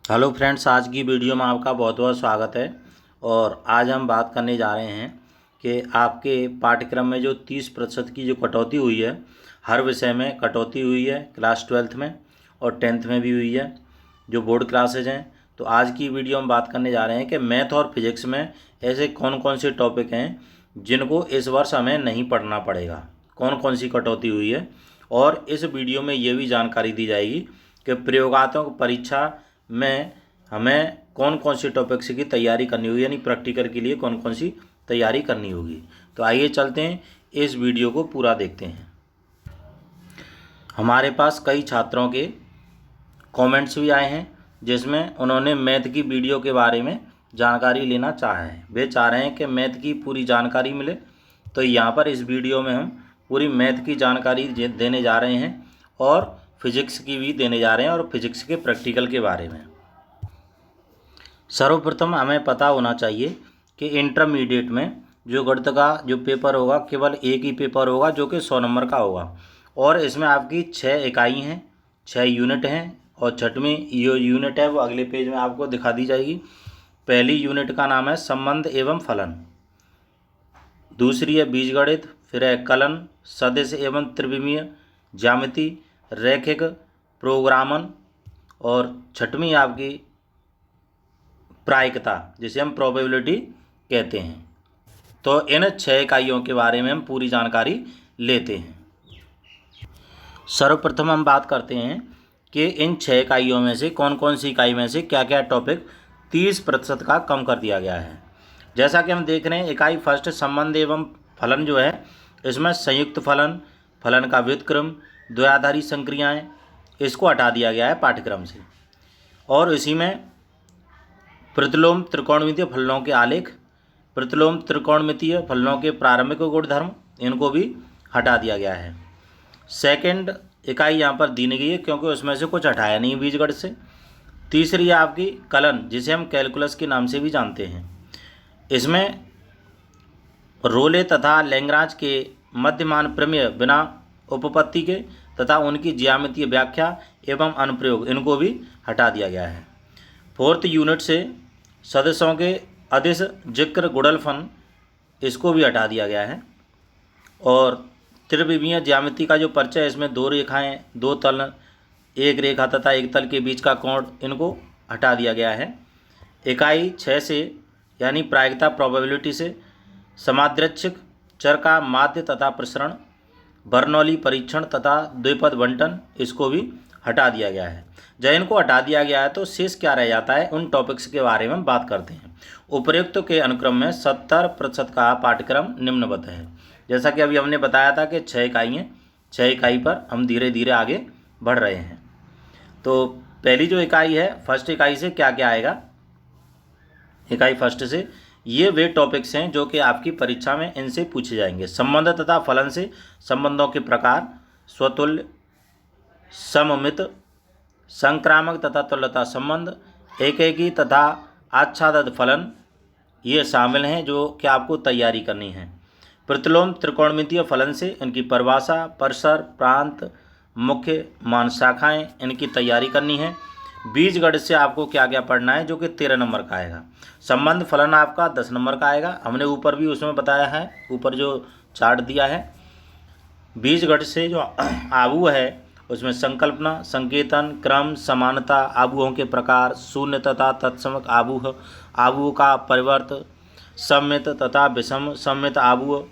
Hello friends, आज की video में आपका बहुत बहुत स्वागत है। और आज हम बात करने जा रहे हैं कि आपके पाठ्यक्रम में जो 30% की जो कटौती हुई है, हर विषय में कटौती हुई है, क्लास 12th में और 10th में भी हुई है, जो बोर्ड क्लासेज हैं। तो आज की वीडियो में बात करने जा रहे हैं कि मैथ और फिजिक्स में ऐसे कौन कौन से टॉपिक हैं जिनको इस वर्ष हमें नहीं पढ़ना पड़ेगा, कौन कौन सी कटौती हुई है। और इस वीडियो में ये भी जानकारी दी जाएगी कि प्रयोगात्मक परीक्षा में हमें कौन कौन से टॉपिक्स की तैयारी करनी होगी, यानी प्रैक्टिकल के लिए कौन कौन सी तैयारी करनी होगी। तो आइए चलते हैं, इस वीडियो को पूरा देखते हैं। हमारे पास कई छात्रों के कमेंट्स भी आए हैं जिसमें उन्होंने मैथ की वीडियो के बारे में जानकारी लेना चाहा है। वे चाह रहे हैं कि मैथ की पूरी जानकारी मिले, तो यहाँ पर इस वीडियो में हम पूरी मैथ की जानकारी देने जा रहे हैं और फिजिक्स की भी देने जा रहे हैं, और फिजिक्स के प्रैक्टिकल के बारे में। सर्वप्रथम हमें पता होना चाहिए कि इंटरमीडिएट में जो गणित का जो पेपर होगा, केवल एक ही पेपर होगा जो कि 100 नंबर का होगा, और इसमें आपकी 6 इकाई हैं, 6 यूनिट हैं। और छठवीं जो यूनिट है वो अगले पेज में आपको दिखा दी जाएगी। पहली यूनिट का नाम है संबंध एवं फलन, दूसरी है बीजगणित, फिर है कलन, सदिश एवं त्रिविमीय ज्यामिति, रैखिक प्रोग्रामन, और छठवीं आपकी प्रायिकता, जिसे हम प्रोबेबिलिटी कहते हैं। तो इन 6 इकाइयों के बारे में हम पूरी जानकारी लेते हैं। सर्वप्रथम हम बात करते हैं कि इन 6 इकाइयों में से कौन कौन सी इकाई में से क्या क्या टॉपिक 30% का कम कर दिया गया है। जैसा कि हम देख रहे हैं, इकाई फर्स्ट संबंध एवं फलन जो है, इसमें संयुक्त फलन, फलन का व्युत्क्रम, द्वयाधारी संक्रियाएं, इसको हटा दिया गया है पाठ्यक्रम से। और इसी में प्रतिलोम त्रिकोणमितीय फलनों के आलेख, प्रतिलोम त्रिकोणमितीय फलनों के प्रारंभिक गुणधर्म, इनको भी हटा दिया गया है। सेकंड इकाई यहाँ पर दी नहीं गई है क्योंकि उसमें से कुछ हटाया नहीं बीजगणित से। तीसरी है आपकी कलन, जिसे हम कैलकुलस के नाम से भी जानते हैं। इसमें रोले तथा लैग्रांज के मध्यमान प्रमेय बिना उपपत्ति के तथा उनकी ज्यामितीय व्याख्या एवं अनुप्रयोग, इनको भी हटा दिया गया है। फोर्थ यूनिट से सदस्यों के अदिश जिक्र गुणनफल, इसको भी हटा दिया गया है। और त्रिविमीय ज्यामिति का जो परिचय है, इसमें 2 रेखाएं, 2 तल, 1 रेखा तथा 1 तल के बीच का कोण, इनको हटा दिया गया है। इकाई 6 से यानी प्रायिकता प्रोबेबिलिटी से समाद्रच्छिक चर का माध्य तथा प्रसरण, बर्नौली परीक्षण तथा द्विपद बंटन, इसको भी हटा दिया गया है। जब इनको हटा दिया गया है तो शेष क्या रह जाता है, उन टॉपिक्स के बारे में बात करते हैं। उपर्युक्त के अनुक्रम में 70% का पाठ्यक्रम निम्नवत है। जैसा कि अभी हमने बताया था कि 6 इकाई हैं, 6 इकाई पर हम धीरे धीरे आगे बढ़ रहे हैं। तो पहली जो इकाई है, फर्स्ट इकाई से क्या क्या आएगा, इकाई फर्स्ट से ये वे टॉपिक्स हैं जो कि आपकी परीक्षा में इनसे पूछे जाएंगे। संबंध तथा फलन से संबंधों के प्रकार, स्वतुल्य, सममित, संक्रामक तथा तुल्यता संबंध, एकेकी तथा आच्छादित फलन, ये शामिल हैं जो कि आपको तैयारी करनी है। प्रतिलोम त्रिकोणमितीय फलन से इनकी परिभाषा, परिसर, प्रांत, मुख्य, मान, शाखाएं, इनकी तैयारी करनी है। बीजगणित से आपको क्या क्या पढ़ना है, जो कि 13 नंबर का आएगा। संबंध फलन आपका 10 नंबर का आएगा, हमने ऊपर भी उसमें बताया है, ऊपर जो चार्ट दिया है। बीजगणित से जो आबू है, उसमें संकल्पना, संकेतन, क्रम, समानता, आबूहों के प्रकार, शून्य तथा तत्समक आबूह, आबूह का परिवर्त, सम्मित तथा विषम सम्मित आबूह,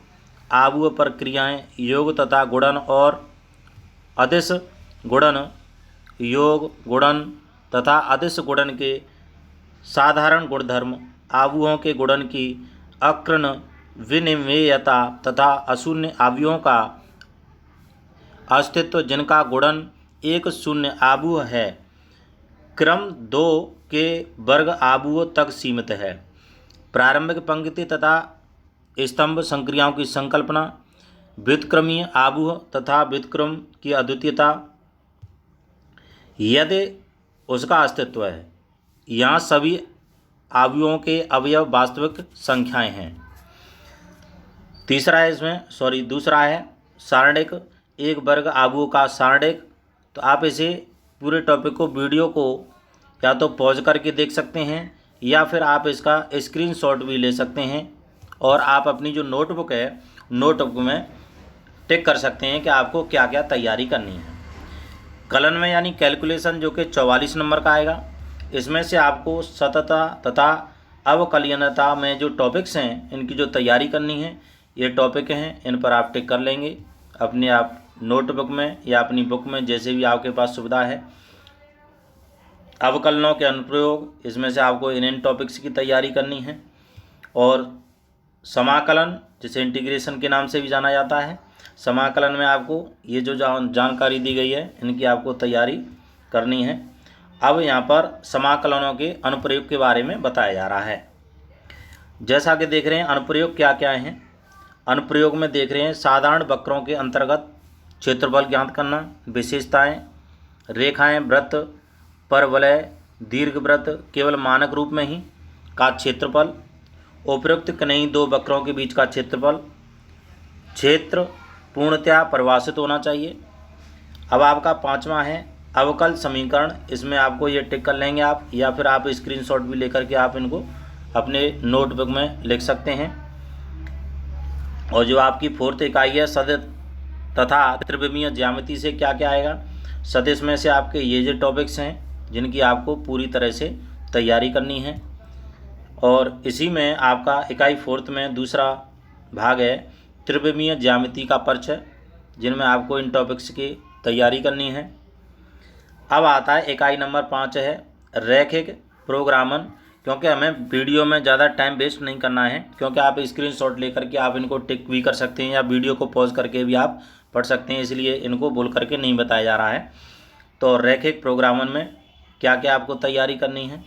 आबूह पर क्रियाएँ, योग तथा गुणन और अदिश गुणन, योग गुणन तथा अदिश गुणन के साधारण गुणधर्म, आबूहों के गुणन की अकर्ण विनिमेयता तथा अशून्य आबूहों का अस्तित्व जिनका गुणन एक शून्य आबूह है, क्रम 2 के वर्ग आबूह तक सीमित है, प्रारंभिक पंक्ति तथा स्तंभ संक्रियाओं की संकल्पना, व्युत्क्रमीय आबूह तथा व्युत्क्रम की अद्वितीयता, यदि उसका अस्तित्व है, यहाँ सभी आबूहों के अवयव वास्तविक संख्याएं हैं। दूसरा है सारणिक, एक वर्ग आबूह का सारणिक। तो आप इसे पूरे टॉपिक को, वीडियो को या तो पॉज करके देख सकते हैं या फिर आप इसका स्क्रीनशॉट भी ले सकते हैं और आप अपनी जो नोटबुक है नोटबुक में टिक कर सकते हैं कि आपको क्या क्या तैयारी करनी है। कलन में यानी कैलकुलेशन जो कि 44 नंबर का आएगा, इसमें से आपको सततता तथा अवकलनीयता में जो टॉपिक्स हैं इनकी जो तैयारी करनी है, ये टॉपिक हैं, इन पर आप टिक कर लेंगे अपने आप नोटबुक में या अपनी बुक में, जैसे भी आपके पास सुविधा है। अवकलनों के अनुप्रयोग, इसमें से आपको इन टॉपिक्स की तैयारी करनी है। और समाकलन, जिसे इंटीग्रेशन के नाम से भी जाना जाता है, समाकलन में आपको ये जो जानकारी दी गई है इनकी आपको तैयारी करनी है। अब यहाँ पर समाकलनों के अनुप्रयोग के बारे में बताया जा रहा है। जैसा कि देख रहे हैं अनुप्रयोग क्या क्या हैं। अनुप्रयोग में देख रहे हैं साधारण वक्रों के अंतर्गत क्षेत्रफल ज्ञात करना, विशेषताएं, रेखाएं, वृत्त, परवलय, दीर्घवृत्त केवल मानक रूप में ही का क्षेत्रफल, उपयुक्त कन्हई दो वक्रों के बीच का क्षेत्रफल, क्षेत्र पूर्णतया परिभाषित होना चाहिए। अब आपका 5वां है अवकल समीकरण, इसमें आपको ये टिक कर लेंगे आप, या फिर आप स्क्रीनशॉट भी लेकर के आप इनको अपने नोटबुक में लिख सकते हैं। और जो आपकी 4th इकाई है सदिश तथा त्रिविमीय ज्यामिति से क्या क्या आएगा। सदिश में से आपके ये जो टॉपिक्स हैं जिनकी आपको पूरी तरह से तैयारी करनी है। और इसी में आपका इकाई 4th में दूसरा भाग है त्रिविमीय ज्यामिति का परिचय, जिनमें आपको इन टॉपिक्स की तैयारी करनी है। अब आता है इकाई नंबर 5 है रैखिक प्रोग्रामन, क्योंकि हमें वीडियो में ज़्यादा टाइम वेस्ट नहीं करना है, क्योंकि आप स्क्रीनशॉट लेकर के आप इनको टिक भी कर सकते हैं या वीडियो को पॉज करके भी आप पढ़ सकते हैं, इसलिए इनको बोल करके नहीं बताया जा रहा है। तो रैखिक प्रोग्रामन में क्या क्या आपको तैयारी करनी है।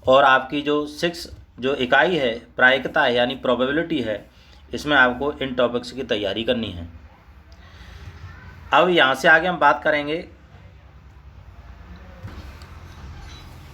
और आपकी जो 6 जो इकाई है प्रायिकता है यानी प्रोबेबिलिटी है, इसमें आपको इन टॉपिक्स की तैयारी करनी है। अब यहाँ से आगे हम बात करेंगे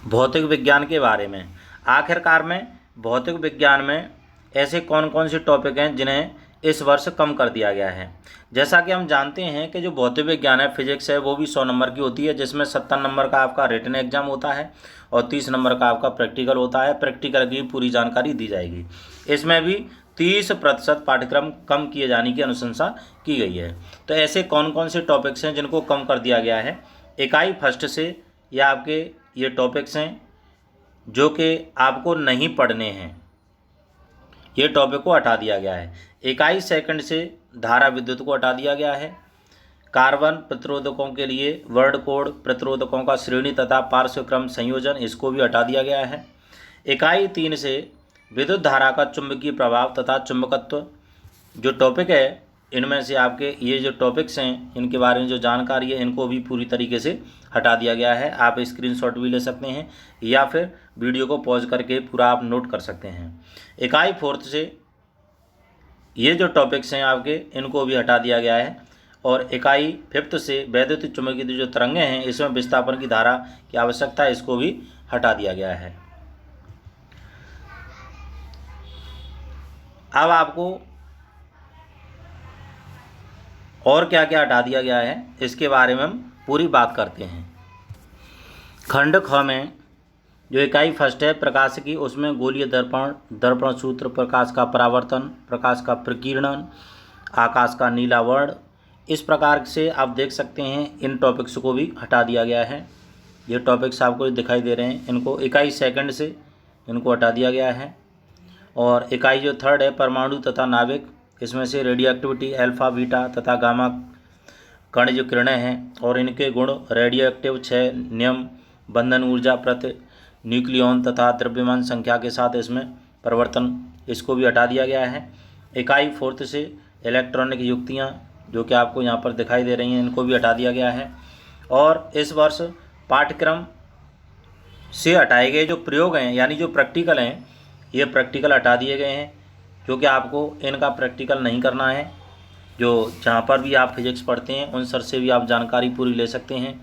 भौतिक विज्ञान के बारे में। आखिरकार में भौतिक विज्ञान में ऐसे कौन कौन से टॉपिक हैं जिन्हें इस वर्ष कम कर दिया गया है। जैसा कि हम जानते हैं कि जो भौतिक विज्ञान है, फिजिक्स है, वो भी 100 नंबर की होती है, जिसमें 70 नंबर का आपका रिटन एग्जाम होता है और 30 नंबर का आपका प्रैक्टिकल होता है। प्रैक्टिकल की पूरी जानकारी दी जाएगी। इसमें भी 30% पाठ्यक्रम कम किए जाने की अनुशंसा की गई है। तो ऐसे कौन कौन से टॉपिक्स हैं जिनको कम कर दिया गया है। इकाई 1 से या आपके ये टॉपिक्स हैं जो कि आपको नहीं पढ़ने हैं, ये टॉपिक को हटा दिया गया है। इकाई 2 से धारा विद्युत को हटा दिया गया है। कार्बन प्रतिरोधकों के लिए वर्ड कोड, प्रतिरोधकों का श्रेणी तथा पार्श्वक्रम संयोजन, इसको भी हटा दिया गया है। इकाई 3 से विद्युत धारा का चुंबकीय प्रभाव तथा चुंबकत्व जो टॉपिक है, इनमें से आपके ये जो टॉपिक्स हैं इनके बारे में जो जानकारी है इनको भी पूरी तरीके से हटा दिया गया है। आप स्क्रीनशॉट भी ले सकते हैं या फिर वीडियो को पॉज करके पूरा आप नोट कर सकते हैं। इकाई 4 से ये जो टॉपिक्स हैं आपके, इनको भी हटा दिया गया है। और इकाई 5 से वैद्युत चुंबकीय जो तरंगें हैं, इसमें विस्थापन की धारा की आवश्यकता है, इसको भी हटा दिया गया है। अब आपको और क्या क्या हटा दिया गया है इसके बारे में हम पूरी बात करते हैं। खंड ख में जो इकाई 1 है प्रकाश की, उसमें गोलीय दर्पण, दर्पण सूत्र, प्रकाश का परावर्तन, प्रकाश का प्रकीर्णन, आकाश का नीला वर्ण, इस प्रकार से आप देख सकते हैं इन टॉपिक्स को भी हटा दिया गया है। ये टॉपिक्स आपको दिखाई दे रहे हैं, इनको इकाई 2 से इनको हटा दिया गया है। और इकाई जो 3 है परमाणु तथा नाभिक, इसमें से रेडियो एक्टिविटी, अल्फा, बीटा तथा गामा कण जो किरणें हैं और इनके गुण, रेडियो एक्टिव 6 नियम, बंधन ऊर्जा प्रति न्यूक्लियॉन तथा द्रव्यमान संख्या के साथ इसमें परिवर्तन, इसको भी हटा दिया गया है। इकाई 4 से इलेक्ट्रॉनिक युक्तियाँ जो कि आपको यहाँ पर दिखाई दे रही हैं, इनको भी हटा दिया गया है। और इस वर्ष पाठ्यक्रम से हटाए गए जो प्रयोग हैं यानी जो प्रैक्टिकल हैं, ये प्रैक्टिकल हटा दिए गए हैं, क्योंकि आपको इनका प्रैक्टिकल नहीं करना है। जो जहाँ पर भी आप फिजिक्स पढ़ते हैं उन सर से भी आप जानकारी पूरी ले सकते हैं।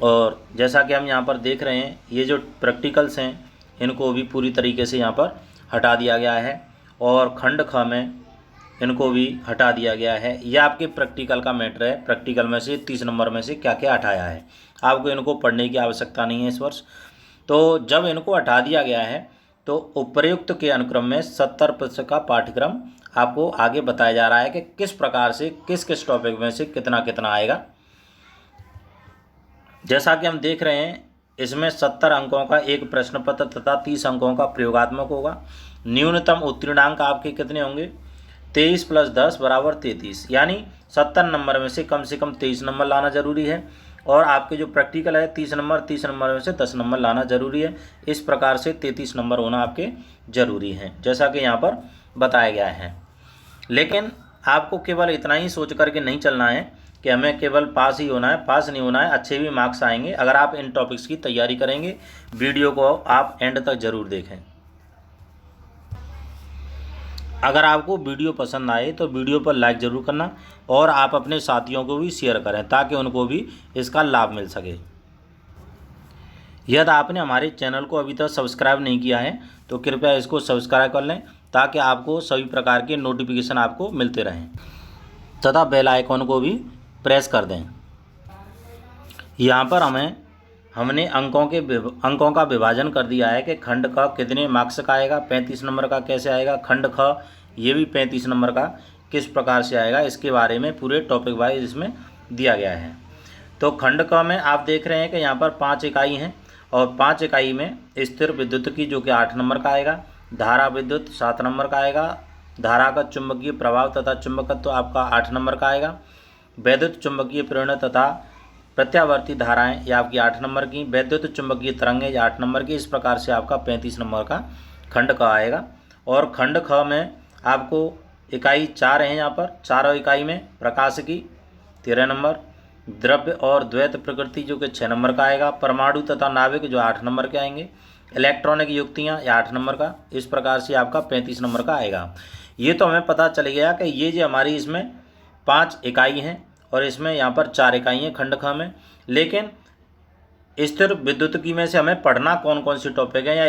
और जैसा कि हम यहाँ पर देख रहे हैं, ये जो प्रैक्टिकल्स हैं इनको भी पूरी तरीके से यहाँ पर हटा दिया गया है। और खंड ख में इनको भी हटा दिया गया है। यह आपके प्रैक्टिकल का मैटर है, प्रैक्टिकल में से 30 नंबर में से क्या क्या हटाया है। आपको इनको पढ़ने की आवश्यकता नहीं है इस वर्ष। तो जब इनको हटा दिया गया है तो उपर्युक्त के अनुक्रम में 70% का पाठ्यक्रम आपको आगे बताया जा रहा है कि किस प्रकार से किस किस टॉपिक में से कितना कितना आएगा। जैसा कि हम देख रहे हैं इसमें 70 अंकों का एक प्रश्न पत्र तथा 30 अंकों का प्रयोगात्मक होगा। न्यूनतम उत्तीर्णांक आपके कितने होंगे? 23 + 10 = 33, यानी 70 नंबर में से कम 23 नंबर लाना जरूरी है। और आपके जो प्रैक्टिकल है 30 नंबर में से 10 नंबर लाना जरूरी है। इस प्रकार से 33 नंबर होना आपके ज़रूरी हैं, जैसा कि यहाँ पर बताया गया है। लेकिन आपको केवल इतना ही सोच करके नहीं चलना है कि हमें केवल पास ही होना है, पास नहीं होना है, अच्छे भी मार्क्स आएंगे अगर आप इन टॉपिक्स की तैयारी करेंगे। वीडियो को आप एंड तक ज़रूर देखें। अगर आपको वीडियो पसंद आए तो वीडियो पर लाइक ज़रूर करना और आप अपने साथियों को भी शेयर करें ताकि उनको भी इसका लाभ मिल सके। यदि आपने हमारे चैनल को अभी तक सब्सक्राइब नहीं किया है तो कृपया इसको सब्सक्राइब कर लें ताकि आपको सभी प्रकार के नोटिफिकेशन आपको मिलते रहें तथा बेल आइकॉन को भी प्रेस कर दें। यहाँ पर हमने अंकों का विभाजन कर दिया है कि खंड क कितने मार्क्स का आएगा, 35 नंबर का कैसे आएगा, खंड ख ये भी 35 नंबर का किस प्रकार से आएगा, इसके बारे में पूरे टॉपिक वाइज इसमें दिया गया है। तो खंड क में आप देख रहे हैं कि यहाँ पर 5 इकाई हैं और 5 इकाई में स्थिर विद्युत की जो कि 8 नंबर का आएगा, धारा विद्युत 7 नंबर का आएगा, धारा का चुंबकीय प्रभाव तथा चुंबकत्व तो आपका 8 नंबर का आएगा, वैद्युत चुंबकीय प्रेरण तथा प्रत्यावर्ती धाराएं ये आपकी 8 नंबर की, वैद्युत चुंबकीय तरंगें ये 8 नंबर की। इस प्रकार से आपका 35 नंबर का खंड क आएगा। और खंड ख में आपको इकाई 4 हैं, यहाँ पर चारों इकाई में प्रकाश की 13 नंबर, द्रव्य और द्वैत प्रकृति जो कि 6 नंबर का आएगा, परमाणु तथा नाभिक जो 8 नंबर के आएंगे, इलेक्ट्रॉनिक युक्तियाँ या 8 नंबर का। इस प्रकार से आपका 35 नंबर का आएगा। ये तो हमें पता चल गया कि ये जो हमारी इसमें 5 इकाई हैं और इसमें यहाँ पर 4 इकाई हैं खंड ख में। लेकिन स्थिर विद्युतिकी में से हमें पढ़ना कौन कौन सी टॉपिक है या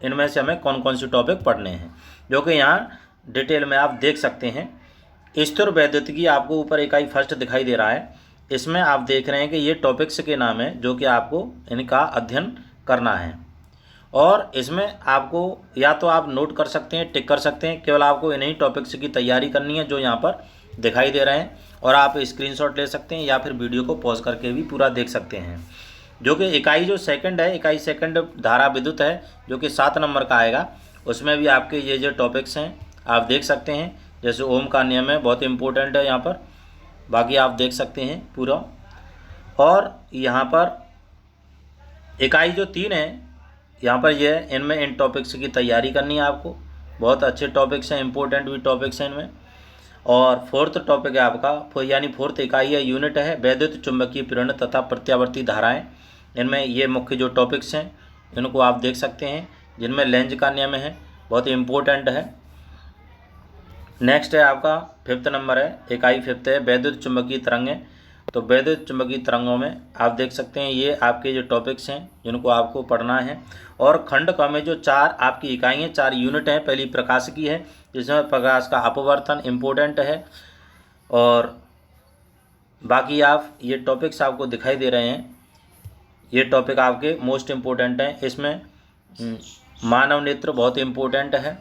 इनमें से हमें कौन कौन सी टॉपिक पढ़ने हैं, जो कि यहाँ डिटेल में आप देख सकते हैं। स्थिर वैद्युतिकी आपको ऊपर इकाई फर्स्ट दिखाई दे रहा है, इसमें आप देख रहे हैं कि ये टॉपिक्स के नाम है जो कि आपको इनका अध्ययन करना है। और इसमें आपको या तो आप नोट कर सकते हैं, टिक कर सकते हैं, केवल आपको इन्हीं टॉपिक्स की तैयारी करनी है जो यहाँ पर दिखाई दे रहे हैं। और आप स्क्रीनशॉट ले सकते हैं या फिर वीडियो को पॉज करके भी पूरा देख सकते हैं। जो कि इकाई जो सेकंड है, इकाई सेकंड धारा विद्युत है जो कि 7 नंबर का आएगा, उसमें भी आपके ये जो टॉपिक्स हैं आप देख सकते हैं। जैसे ओम का नियम है, बहुत इंपॉर्टेंट है यहाँ पर, बाकी आप देख सकते हैं पूरा। और यहाँ पर इकाई जो 3 है यहाँ पर ये है, इनमें इन टॉपिक्स की तैयारी करनी है आपको। बहुत अच्छे टॉपिक्स हैं, इंपॉर्टेंट भी टॉपिक्स हैं इनमें। और फोर्थ टॉपिक है आपका यानी फोर्थ इकाई है, यूनिट है वैद्युत चुंबकीय प्रेरण तथा प्रत्यावर्ती धाराएं। इनमें ये मुख्य जो टॉपिक्स हैं इनको आप देख सकते हैं, जिनमें लेंज का नियम है, बहुत इंपॉर्टेंट है। नेक्स्ट है आपका 5th नंबर है, इकाई 5th है वैद्युत चुंबकीय तरंगें। तो वैद्युत चुंबकीय तरंगों में आप देख सकते हैं ये आपके जो टॉपिक्स हैं जिनको आपको पढ़ना है। और खंड क में जो 4 आपकी इकाई हैं, 4 यूनिट हैं। पहली प्रकाश की है जिसमें प्रकाश का अपवर्तन इम्पोर्टेंट है। और बाकी आप ये टॉपिक्स आपको दिखाई दे रहे हैं, ये टॉपिक आपके मोस्ट इम्पोर्टेंट हैं। इसमें मानव नेत्र बहुत इम्पोर्टेंट है,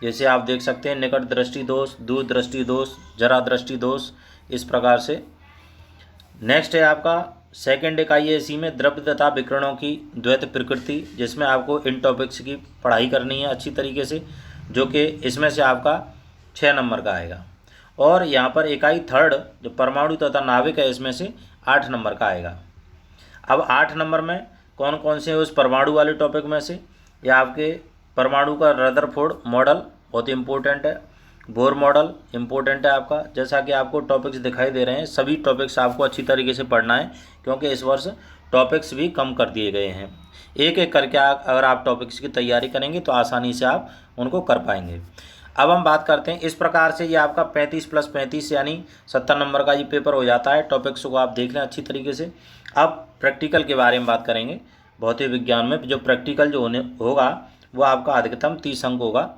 जैसे आप देख सकते हैं निकट दृष्टि दोष, दूर दृष्टि दोष, जरा दृष्टि दोष, इस प्रकार से। नेक्स्ट है आपका सेकंड इकाई है, इसी में द्रव्य तथा विकिरणों की द्वैत प्रकृति, जिसमें आपको इन टॉपिक्स की पढ़ाई करनी है अच्छी तरीके से, जो कि इसमें से आपका 6 नंबर का आएगा। और यहाँ पर इकाई थर्ड जो परमाणु तथा नाभिक है, इसमें से 8 नंबर का आएगा। अब 8 नंबर में कौन कौन से उस परमाणु वाले टॉपिक में से, या आपके परमाणु का रदरफोर्ड मॉडल बहुत इंपॉर्टेंट है, बोर मॉडल इंपॉर्टेंट है आपका। जैसा कि आपको टॉपिक्स दिखाई दे रहे हैं, सभी टॉपिक्स आपको अच्छी तरीके से पढ़ना है क्योंकि इस वर्ष टॉपिक्स भी कम कर दिए गए हैं। एक एक करके अगर आप टॉपिक्स की तैयारी करेंगे तो आसानी से आप उनको कर पाएंगे। अब हम बात करते हैं, इस प्रकार से ये आपका 35 + 35 यानी 70 नंबर का ये पेपर हो जाता है। टॉपिक्स को आप देख लें अच्छी तरीके से। अब प्रैक्टिकल के बारे में बात करेंगे। भौतिक विज्ञान में जो प्रैक्टिकल जो होगा वो आपका अधिकतम 30 अंक होगा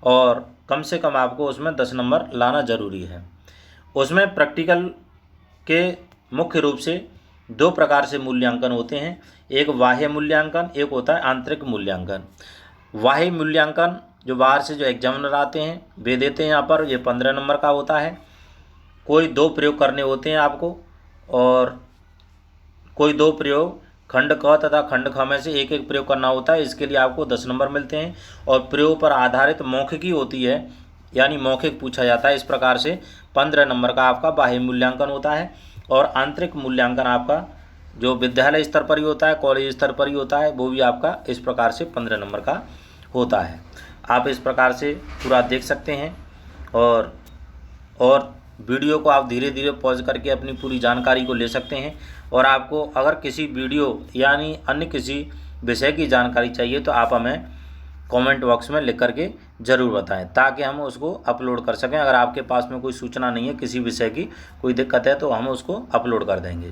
और कम से कम आपको उसमें 10 नंबर लाना ज़रूरी है। उसमें प्रैक्टिकल के मुख्य रूप से दो प्रकार से मूल्यांकन होते हैं, एक बाह्य मूल्यांकन, एक होता है आंतरिक मूल्यांकन। बाह्य मूल्यांकन जो बाहर से जो एग्जामिनर आते हैं वे देते हैं, यहाँ पर ये 15 नंबर का होता है। कोई 2 प्रयोग करने होते हैं आपको, और कोई 2 प्रयोग खंड क तथा खंड ख में से एक एक प्रयोग करना होता है, इसके लिए आपको 10 नंबर मिलते हैं। और प्रयोग पर आधारित मौखिकी होती है, यानी मौखिक पूछा जाता है, इस प्रकार से 15 नंबर का आपका बाह्य मूल्यांकन होता है। और आंतरिक मूल्यांकन आपका जो विद्यालय स्तर पर ही होता है, कॉलेज स्तर पर ही होता है, वो भी आपका इस प्रकार से 15 नंबर का होता है। आप इस प्रकार से पूरा देख सकते हैं, और वीडियो को आप धीरे धीरे पॉज करके अपनी पूरी जानकारी को ले सकते हैं। और आपको अगर किसी वीडियो यानी अन्य किसी विषय की जानकारी चाहिए तो आप हमें कमेंट बॉक्स में लिख करके ज़रूर बताएं, ताकि हम उसको अपलोड कर सकें। अगर आपके पास में कोई सूचना नहीं है, किसी विषय की कोई दिक्कत है, तो हम उसको अपलोड कर देंगे।